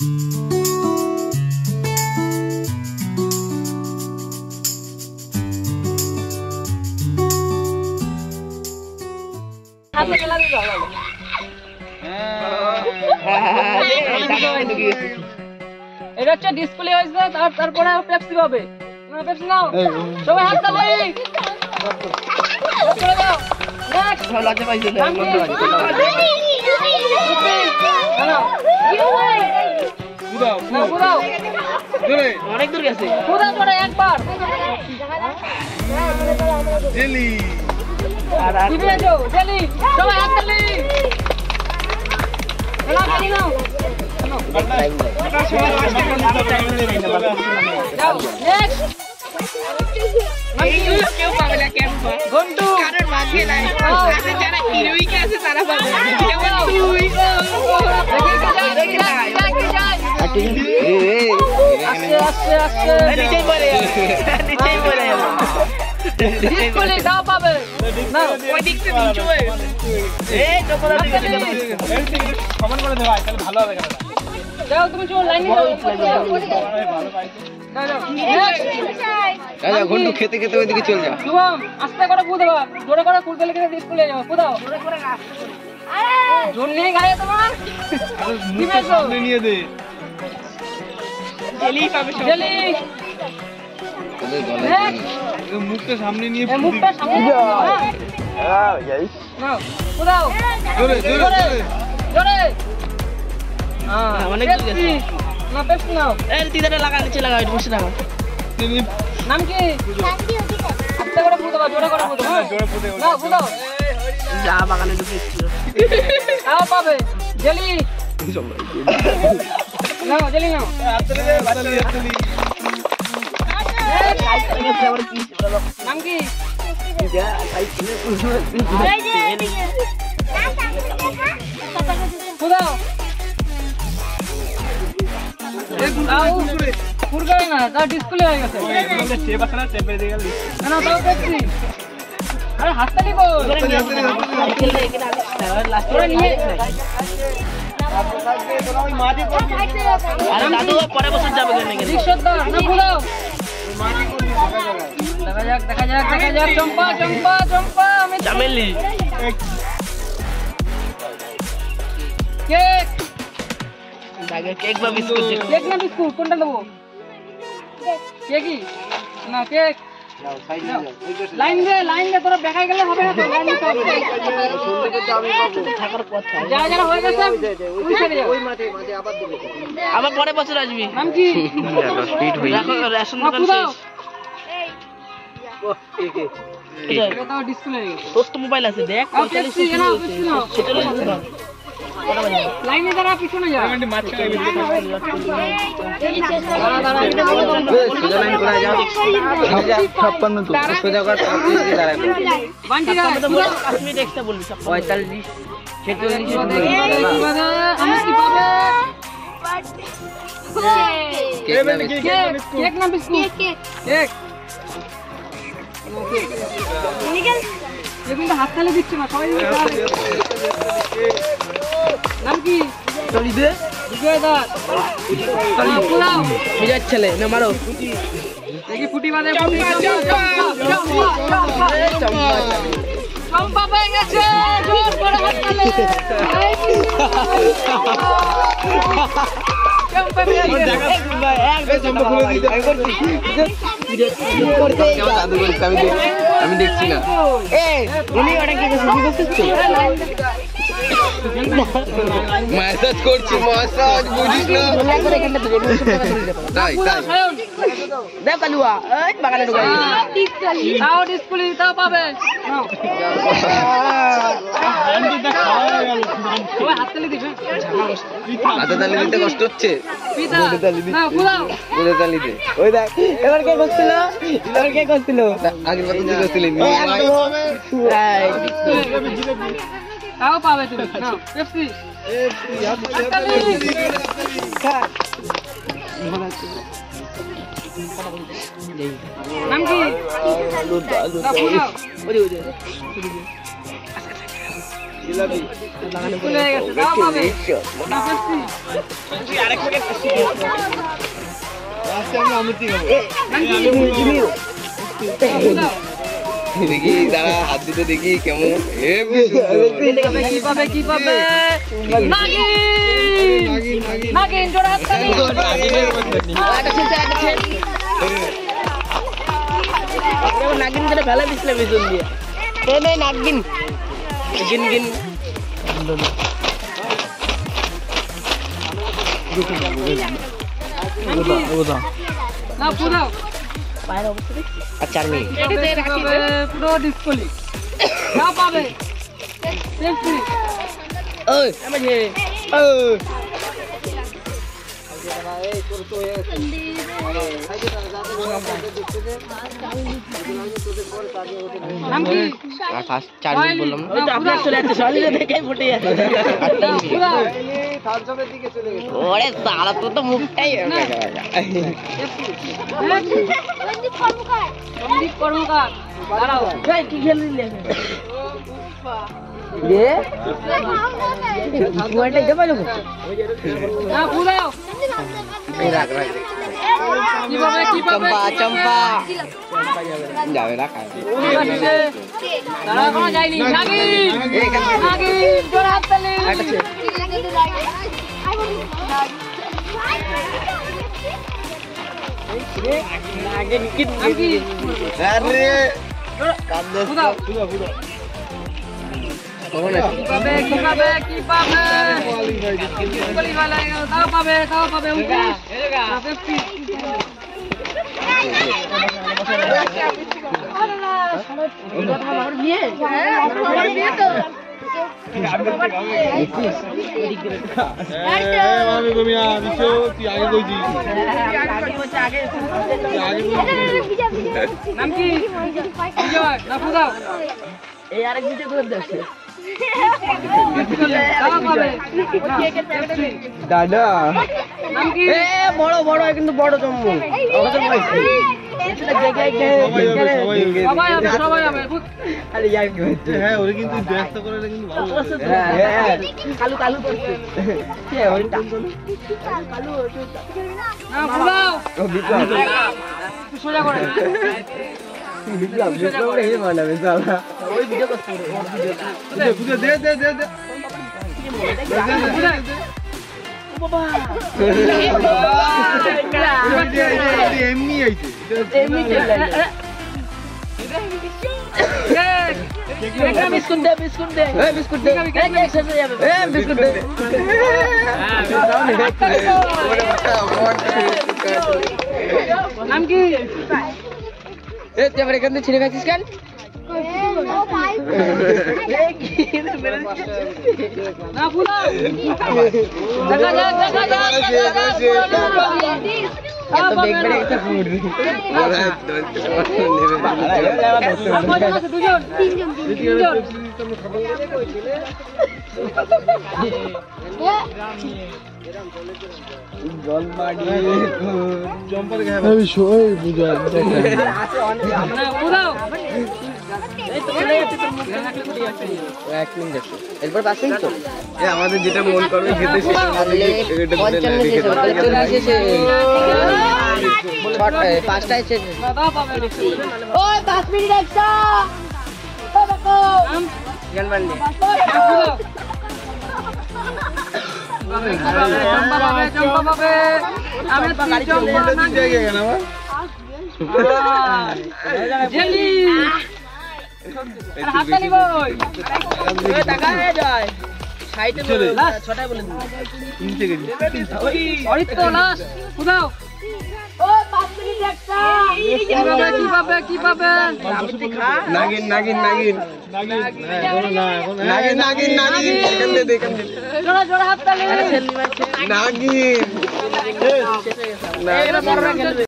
এটা হচ্ছে ডিসপ্লে হয়েছে, তারপরে পেপসি পাবে। পেপসি নাও সবাই, হাত তালি। অনেক দূর গেছে, একবার জেলি সবাই হাত তালি। ঘন্টু খেতে খেতে ওইদিকে চল যা। আস্তে করে কু দেবা, জোরে করে কু দিলে কিন্তু স্কুলে যাবো। কু দাও, জোর নেই গায়ে তোমার। নিয়ে দে, মুখটা সামনে নিয়ে মুখটা সামনে কু দাও, জোরে জোরে জোরে। অনেক না পেপসি নাও। লাগা নিচে লাগা, বসে থাকো। নাম কি? আস্তে করে কু দেবা, জোরে করে কু দেবা। নাও কু দাও। যা বাগানে ঢুকেছিল তাও পাবে। জেলি নাও, জেলি নাও। নাম কি? কোথাও কুরকুরে না, তার ডিসপ্লে হয়ে গেছে। না তাও দেখছি। আরে হাততালি কর। পরে বছর যাবে না ভুলাও। দেখা যাক দেখা যাক দেখা যাক। চম্পা চম্পা চম্পা আমি চামেলি কেক। কেক বা বিস্কুট? কেক না বিস্কুট, কোনটা দেবো? কেকই না, কেক। লাইন দে লাইন দে, তোরা দেখা গেলে হবে না তো। লাইন দিতে হবে। যারা যারা হয়ে গেছে আবার পরে বছর আসবি। নাম কি? রেশন দোকান ডিসপ্লে তোর তো মোবাইল আছে, দেখ। লাইনে দাঁড়া, পিছনে যা। বলবি 45 46 কেক না বিস্কুট? কেক। কিন্তু হাত তালে দিচ্ছে না সবাই। নাম কি? বিজয় ছেলে না মারো। দেখি ফুটি বাঁধে। চম্পা পেয়ে গেছে, জোর করে হাত তালে। চম্পা পেয়ে গেছে। আমি দেখছি না। ম্যাসাজ করছি, ম্যাসাজ বুঝিস না। তাই তাই দেখ কালুয়া এই বাগানে ঢুকাই তাও ডিসপ্লে তাও পাবে। হাতে তালি দিতে কষ্ট হচ্ছে। ওই দেখ এবার কে করছিল, এবার কে করছিল? আগের বার তুই করছিলি। তাও পাবে তুমি। নাও পেপসি। নাম কি? ফুল হয়ে গেছে, দাও পাবে। না, পেপসি। দাও। দেখি দাঁড়া হাত দিতে দেখি কেমন কি পাবে, কি পাবে? নাগিন! নাগিন, জোরে হাত তালি। নাগিন করে ফেলে দিছিলে পিছন দিয়ে নাগিন গিন গিন না, পুরো। আচ্ছা আমি পুরো ডিসপ্লে। না পাবে। পেপসি। ওই নাম কি? ফার্স্ট 4 মিনিট বললাম ওই তো আপনার চলে যাচ্ছে সলিলে দেখেই ফুটে যাচ্ছে ওরে সালা তো মুখটাই সন্দীপ কর্মকার। দাঁড়াও। এই কি খেললি রে এটা পাইলো না, পুরো। রাখ রাখ কি পাবে, কি পাবে? চম্পা যাবে রাখ দাঁড়াও, এখনো যায়নি। নাগিন! নাগিন, জোরে হাত তালি। নাম কি? আরে পুরাও। কখন কি পাবে, কি পাবে, কি পাবে? ডিসপ্লে वाला তাও পাবে, তাও পাবে। 29 না, পেপসি। নাম কি? বিজয়, না পুরাও। এই আরেক ভিডিও করে দেখছে তাও পাবে। দাদা নাম কি? এ বড় বড় কিন্তু বড় জম্মু ওখানে পাইছি সবাই হবে, সবাই হবে। আরে ইয়ার কি হচ্ছে হ্যাঁ ওরে কিন্তু ব্যস্ত করে কিন্তু ভালো কালু কালু করছে কে ওইটা না, পুরাও। ও বিপ্লব তুই সোজা করে। বিপ্লব রে মানাবে সালা ওই ভিডিও করছে বুঝে দে দে দে দে এমনি আইছে এমনি চলে বিস্কুট দে বিস্কুট দে এই বিস্কুট দে শেষ হয়ে যাবে এই বিস্কুট দে নাম কি? এই তুই আমার এখান থেকে ছিঁড়ে খাচ্ছিস কেন না, পুরাও। দেখা যাক, দেখা যাক, দেখা যাক। তাও পাবে না। আর কয়জন আছে? দুজন? তিনজন। জম্পার গায়ে আমি সই বুঝা না, পুরাও। এরপর পাচ্ছেন তো আমাদের যেটা মন করবে খেতে পাঁচটায় শেষ না, তাও পাবে না। ওই 5 মিনিট একটা নাম? জ্ঞানবান্ডি পুরাও। চম্পা পাবে, চম্পা পাবে। আমের কি চম্পা নাকি? জেলি। আরে হাত তালি বই। টাকা হয়ে যায় সাইটে বলে লাস্ট। ছটায় বলে দিই 3 সেকেন্ড অরিত্র লাস্ট। পুরাও। ওই 5 মিনিট একটা কি পাবে, কি পাবে, কি পাবে? নাগিন নাগিন নাগিন নাগিন নাগিন নাগিন এখান দে এখান দে জোরে জোরে হাত তালি। নাগিন এগুলো বড়রা খেলবে